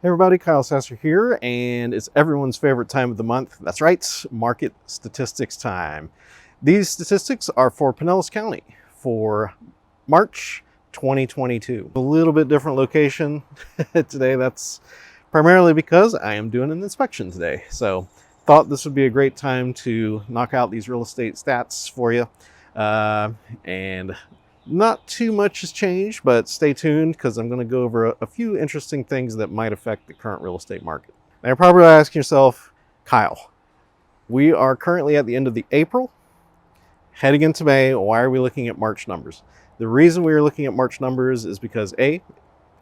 Hey everybody, Kyle Sasser here, and it's everyone's favorite time of the month. That's right, market statistics time. These statistics are for Pinellas County for March 2022. A little bit different location today. That's primarily because I am doing an inspection today. So thought this would be a great time to knock out these real estate stats for you. And not too much has changed, but stay tuned because I'm going to go over a few interesting things that might affect the current real estate market. Now, you're probably asking yourself, Kyle, we are currently at the end of the April, heading into May. Why are we looking at March numbers? The reason we are looking at March numbers is because A,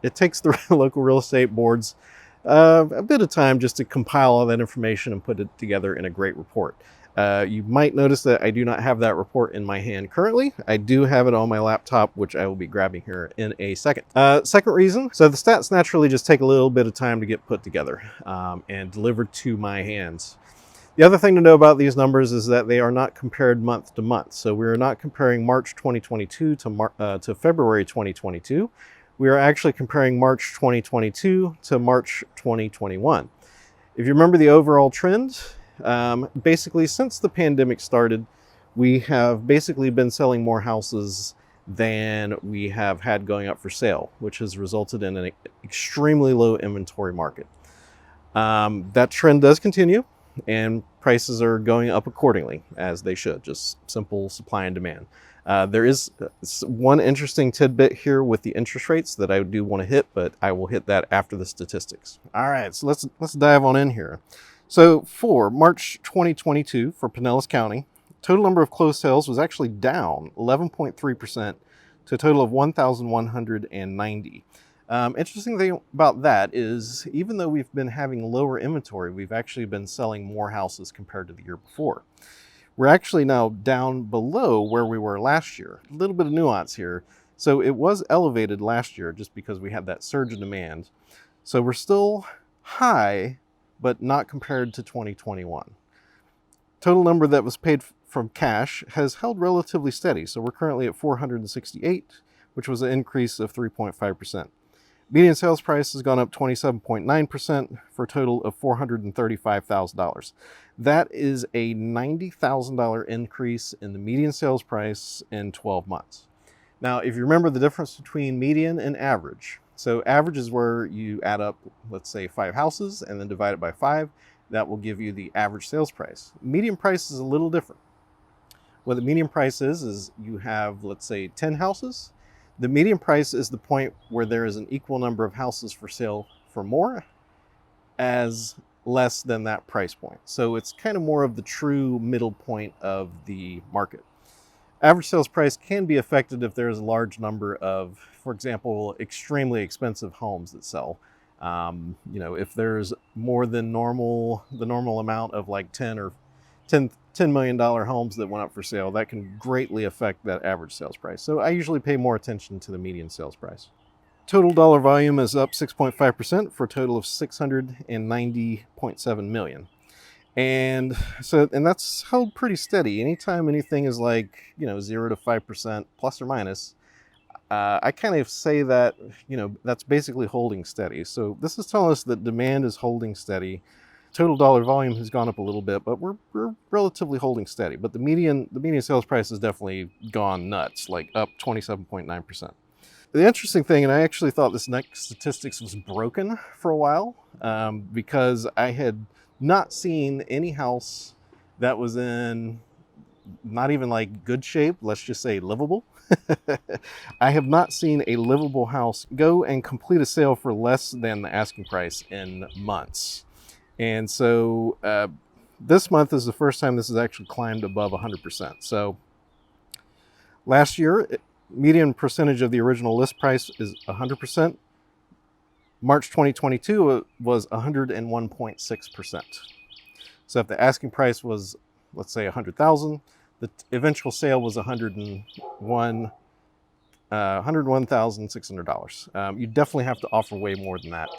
it takes the local real estate boards a bit of time just to compile all that information and put it together in a great report. You might notice that I do not have that report in my hand currently. I do have it on my laptop, which I will be grabbing here in a second. Second reason, so the stats naturally just take a little bit of time to get put together and delivered to my hands. The other thing to know about these numbers is that they are not compared month to month. So we are not comparing March 2022 to February 2022. We are actually comparing March 2022 to March 2021. If you remember the overall trend, basically since the pandemic started, we have basically been selling more houses than we have had going up for sale, which has resulted in an extremely low inventory market. That trend does continue, and prices are going up accordingly, as they should, just simple supply and demand. There is one interesting tidbit here with the interest rates that I do want to hit, but I will hit that after the statistics. All right, so let's dive on in here. So for March 2022 for Pinellas County, total number of closed sales was actually down 11.3% to a total of 1,190. Interesting thing about that is even though we've been having lower inventory, we've actually been selling more houses compared to the year before. We're actually now down below where we were last year. A little bit of nuance here. So it was elevated last year just because we had that surge in demand. So we're still high, but not compared to 2021. Total number that was paid from cash has held relatively steady. So we're currently at 468, which was an increase of 3.5%. Median sales price has gone up 27.9% for a total of $435,000. That is a $90,000 increase in the median sales price in 12 months. Now, if you remember the difference between median and average, so average is where you add up, let's say 5 houses and then divide it by 5. That will give you the average sales price. Median price is a little different. What the median price is you have, let's say 10 houses. The median price is the point where there is an equal number of houses for sale for more as less than that price point. So it's kind of more of the true middle point of the market. Average sales price can be affected if there's a large number of, for example, extremely expensive homes that sell. If there's more than the normal amount of like $10 million homes that went up for sale, that can greatly affect that average sales price. So I usually pay more attention to the median sales price. Total dollar volume is up 6.5% for a total of $690.7 million. And that's held pretty steady. Anytime anything is like, 0 to 5% plus or minus, I kind of say that, that's basically holding steady. So this is telling us that demand is holding steady. Total dollar volume has gone up a little bit, but we're relatively holding steady. But the median sales price has definitely gone nuts, like up 27.9%. The interesting thing, and I actually thought this next statistics was broken for a while because I had not seen any house that was in not even like good shape, let's just say livable. I have not seen a livable house go and complete a sale for less than the asking price in months. And so this month is the first time this has actually climbed above 100%. So last year, median percentage of the original list price is 100%. March 2022 was 101.6%. So if the asking price was, let's say, $100,000, the eventual sale was $101,600. You definitely have to offer way more than that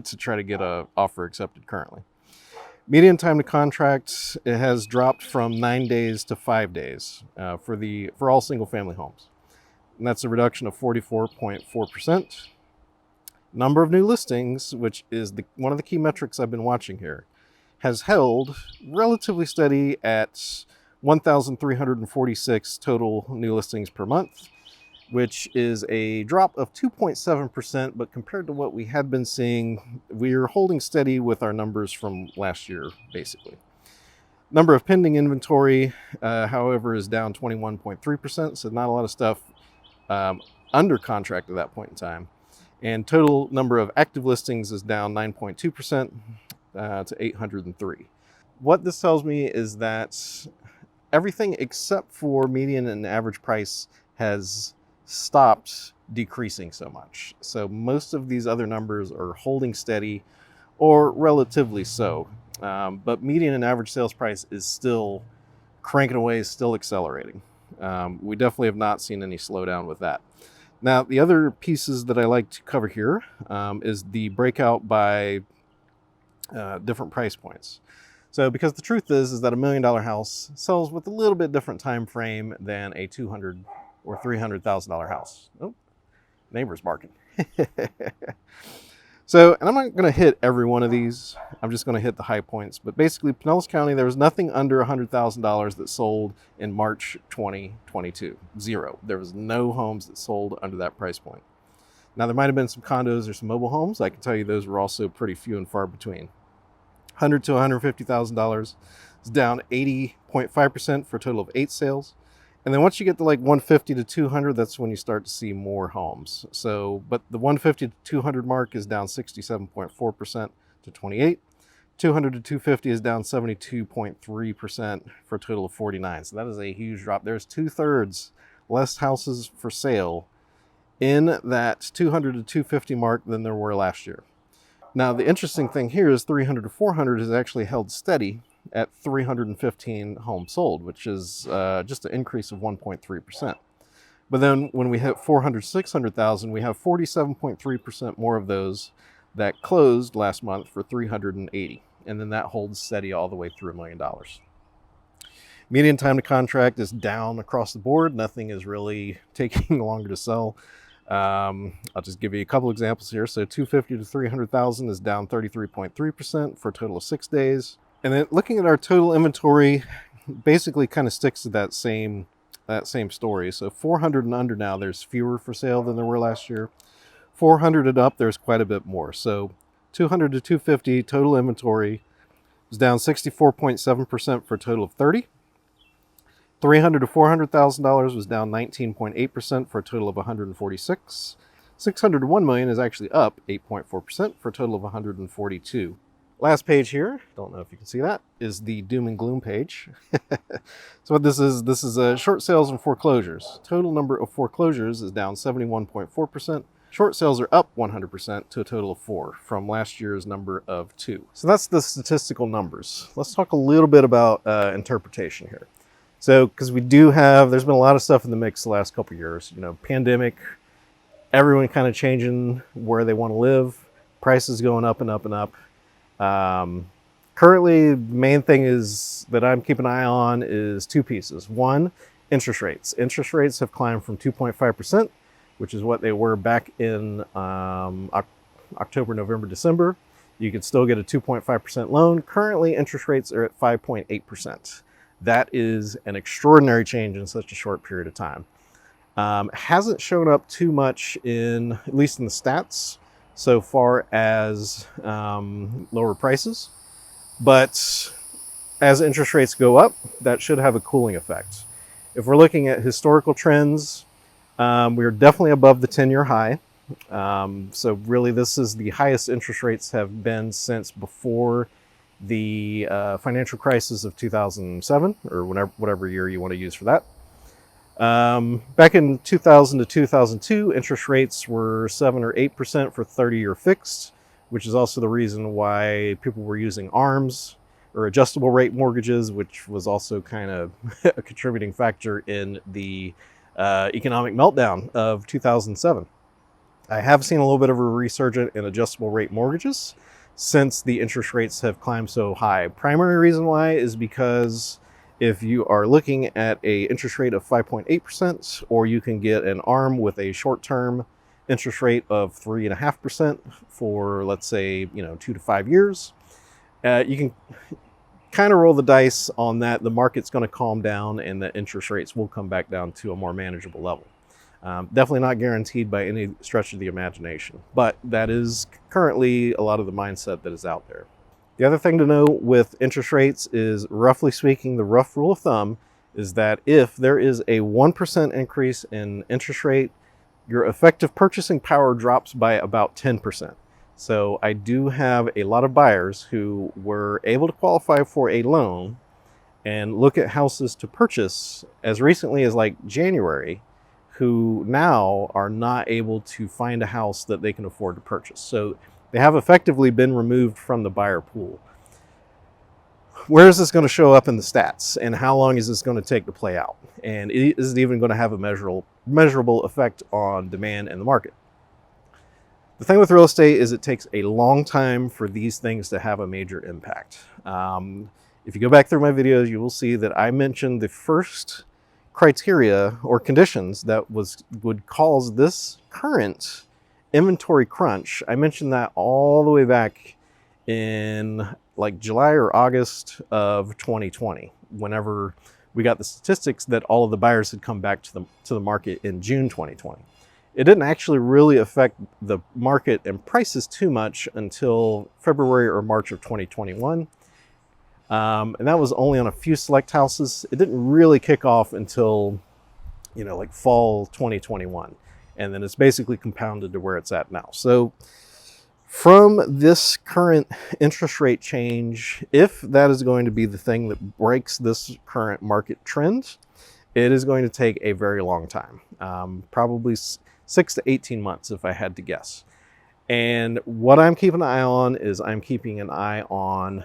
to try to get an offer accepted currently. Median time to contract, it has dropped from 9 days to 5 days for all single family homes. And that's a reduction of 44.4%. Number of new listings, which is one of the key metrics I've been watching here, has held relatively steady at 1,346 total new listings per month, which is a drop of 2.7%, but compared to what we had been seeing, we're holding steady with our numbers from last year, basically. Number of pending inventory, however, is down 21.3%, so not a lot of stuff under contract at that point in time. And total number of active listings is down 9.2% to 803. What this tells me is that everything except for median and average price has stopped decreasing so much. So most of these other numbers are holding steady or relatively so. But median and average sales price is still cranking away, still accelerating. We definitely have not seen any slowdown with that. Now, the other pieces that I like to cover here is the breakout by different price points. So because the truth is that $1 million house sells with a little bit different time frame than a $200,000 or $300,000 house. Oh, neighbor's barking. So, and I'm not going to hit every one of these. I'm just going to hit the high points. But basically, Pinellas County, there was nothing under $100,000 that sold in March 2022. Zero. There was no homes that sold under that price point. Now, there might have been some condos or some mobile homes. I can tell you those were also pretty few and far between. $100,000 to $150,000 is down 80.5% for a total of 8 sales. And then once you get to like 150 to 200, that's when you start to see more homes. So, but the 150 to 200 mark is down 67.4% to 28. 200 to 250 is down 72.3% for a total of 49. So that is a huge drop. There's 2/3 less houses for sale in that 200 to 250 mark than there were last year. Now, the interesting thing here is 300 to 400 has actually held steady at 315 homes sold, which is just an increase of 1.3%. But then when we hit 400, 600,000, we have 47.3% more of those that closed last month for 380. And then that holds steady all the way through $1 million. Median time to contract is down across the board. Nothing is really taking longer to sell. I'll just give you a couple examples here. So 250 to 300,000 is down 33.3% for a total of 6 days. And then looking at our total inventory, basically kind of sticks to that same story. So 400 and under now, there's fewer for sale than there were last year. 400 and up, there's quite a bit more. So 200 to 250 total inventory is down 64.7% for a total of 30. $300 to $400,000 was down 19.8% for a total of 146. 600 to 1 million is actually up 8.4% for a total of 142. Last page here, don't know if you can see that, is the doom and gloom page. So what this is short sales and foreclosures. Total number of foreclosures is down 71.4%. Short sales are up 100% to a total of 4 from last year's number of 2. So that's the statistical numbers. Let's talk a little bit about interpretation here. So, because there's been a lot of stuff in the mix the last couple of years. You know, pandemic, everyone kind of changing where they want to live, prices going up and up and up. Currently, the main thing is that I'm keeping an eye on is 2 pieces. One, interest rates. Interest rates have climbed from 2.5%, which is what they were back in October, November, December. You could still get a 2.5% loan. Currently, interest rates are at 5.8%. That is an extraordinary change in such a short period of time. Hasn't shown up too much at least in the stats, so far as lower prices. But as interest rates go up, that should have a cooling effect. If we're looking at historical trends, we are definitely above the 10-year high. So really this is the highest interest rates have been since before the financial crisis of 2007, or whatever year you want to use for that. Back in 2000 to 2002, interest rates were 7 or 8% for 30-year fixed, which is also the reason why people were using ARMs or adjustable rate mortgages, which was also kind of a contributing factor in the economic meltdown of 2007. I have seen a little bit of a resurgence in adjustable rate mortgages since the interest rates have climbed so high. Primary reason why is because if you are looking at an interest rate of 5.8%, or you can get an ARM with a short-term interest rate of 3.5% for, let's say, 2 to 5 years, you can kind of roll the dice on that. The market's going to calm down and the interest rates will come back down to a more manageable level. Definitely not guaranteed by any stretch of the imagination, but that is currently a lot of the mindset that is out there. The other thing to know with interest rates is, roughly speaking, the rough rule of thumb is that if there is a 1% increase in interest rate, your effective purchasing power drops by about 10%. So I do have a lot of buyers who were able to qualify for a loan and look at houses to purchase as recently as like January, who now are not able to find a house that they can afford to purchase. So they have effectively been removed from the buyer pool. Where is this going to show up in the stats, and how long is this going to take to play out? And is it even going to have a measurable effect on demand and the market? The thing with real estate is it takes a long time for these things to have a major impact. If you go back through my videos, you will see that I mentioned the first criteria or conditions that would cause this current inventory crunch. I mentioned that all the way back in like July or August of 2020, whenever we got the statistics that all of the buyers had come back to the market in June 2020. It didn't actually really affect the market and prices too much until February or March of 2021. And that was only on a few select houses. It didn't really kick off until, like fall 2021. And then it's basically compounded to where it's at now. So from this current interest rate change, if that is going to be the thing that breaks this current market trend, it is going to take a very long time, probably 6 to 18 months if I had to guess. And what I'm keeping an eye on is I'm keeping an eye on,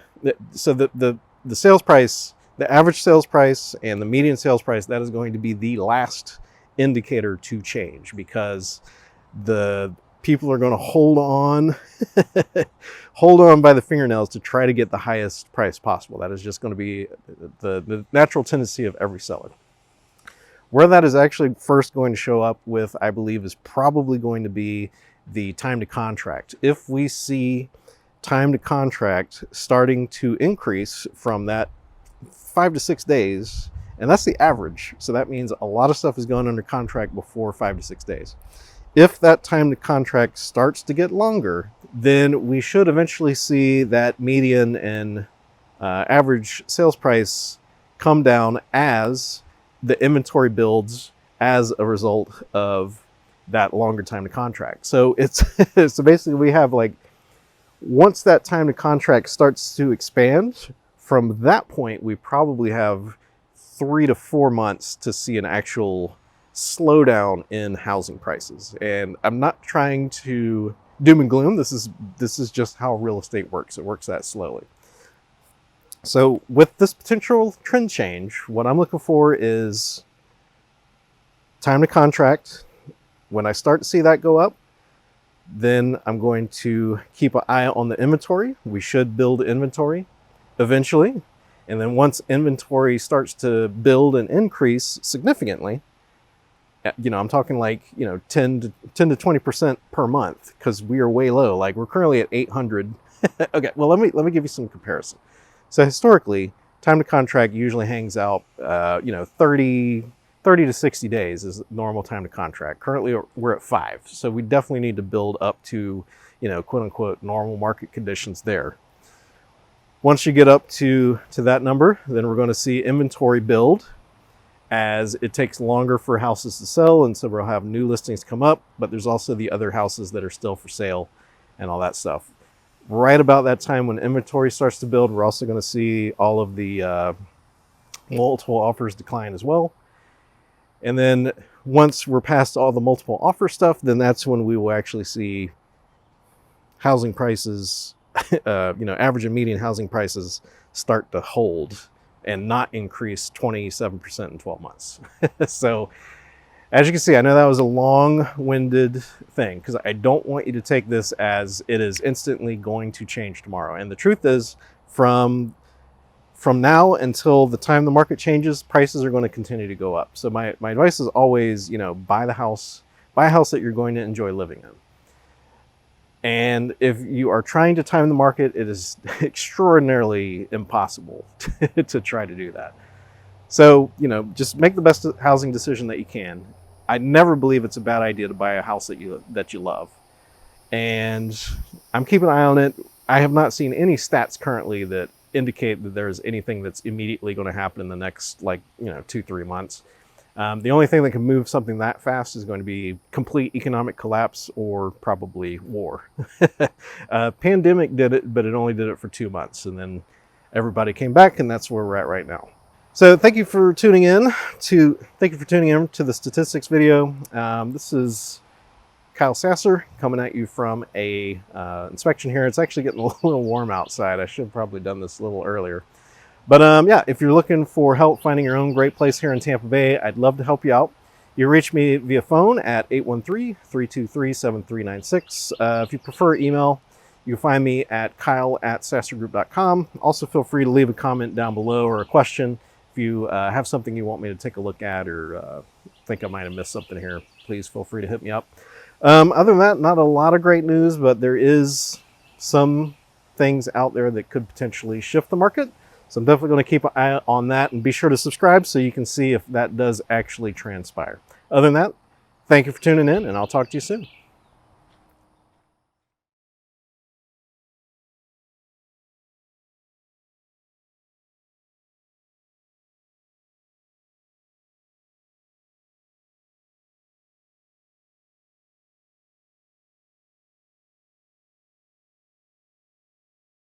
so the sales price, the average sales price and the median sales price, that is going to be the last indicator to change, because the people are going to hold on by the fingernails to try to get the highest price possible. That is just going to be the natural tendency of every seller. Where that is actually first going to show up with, I believe, is probably going to be the time to contract. If we see time to contract starting to increase from that 5 to 6 days, and that's the average. So that means a lot of stuff is going under contract before 5 to 6 days. If that time to contract starts to get longer, then we should eventually see that median and average sales price come down as the inventory builds as a result of that longer time to contract. So it's so basically we have, like, once that time to contract starts to expand, from that point we probably have 3 to 4 months to see an actual slowdown in housing prices. And I'm not trying to doom and gloom. This is just how real estate works. It works that slowly. So with this potential trend change, what I'm looking for is time to contract. When I start to see that go up, then I'm going to keep an eye on the inventory. We should build inventory eventually. And then once inventory starts to build and increase significantly, I'm talking like, 10 to 20% per month, because we are way low. Like, we're currently at 800. Okay, well, let me give you some comparison. So historically, time to contract usually hangs out, 30 to 60 days is normal time to contract. Currently, we're at 5. So we definitely need to build up to, quote unquote, normal market conditions there. Once you get up to that number, then we're going to see inventory build as it takes longer for houses to sell. And so we'll have new listings come up, but there's also the other houses that are still for sale and all that stuff. Right about that time when inventory starts to build, we're also going to see all of the multiple offers decline as well. And then once we're past all the multiple offer stuff, then that's when we will actually see housing prices, average and median housing prices start to hold and not increase 27% in 12 months. So as you can see, I know that was a long-winded thing, because I don't want you to take this as it is instantly going to change tomorrow. And the truth is, from now until the time the market changes, prices are going to continue to go up. So my advice is always, buy the house, buy a house that you're going to enjoy living in. And if you are trying to time the market, it is extraordinarily impossible to try to do that. So, just make the best housing decision that you can. I never believe it's a bad idea to buy a house that you love. And I'm keeping an eye on it. I have not seen any stats currently that indicate that there's anything that's immediately going to happen in the next 2-3 months. The only thing that can move something that fast is going to be complete economic collapse or probably war. Pandemic did it, but it only did it for 2 months, and then everybody came back, and that's where we're at right now. So thank you for tuning in to the statistics video. This is Kyle Sasser coming at you from a inspection here. It's actually getting a little warm outside. I should have probably done this a little earlier. But yeah, if you're looking for help finding your own great place here in Tampa Bay, I'd love to help you out. You reach me via phone at 813-323-7396. If you prefer email, you can find me at kyle@sassergroup.com. Also, feel free to leave a comment down below or a question. If you have something you want me to take a look at or think I might have missed something here, please feel free to hit me up. Other than that, not a lot of great news, but there is some things out there that could potentially shift the market. So I'm definitely going to keep an eye on that, and be sure to subscribe so you can see if that does actually transpire. Other than that, thank you for tuning in, and I'll talk to you soon.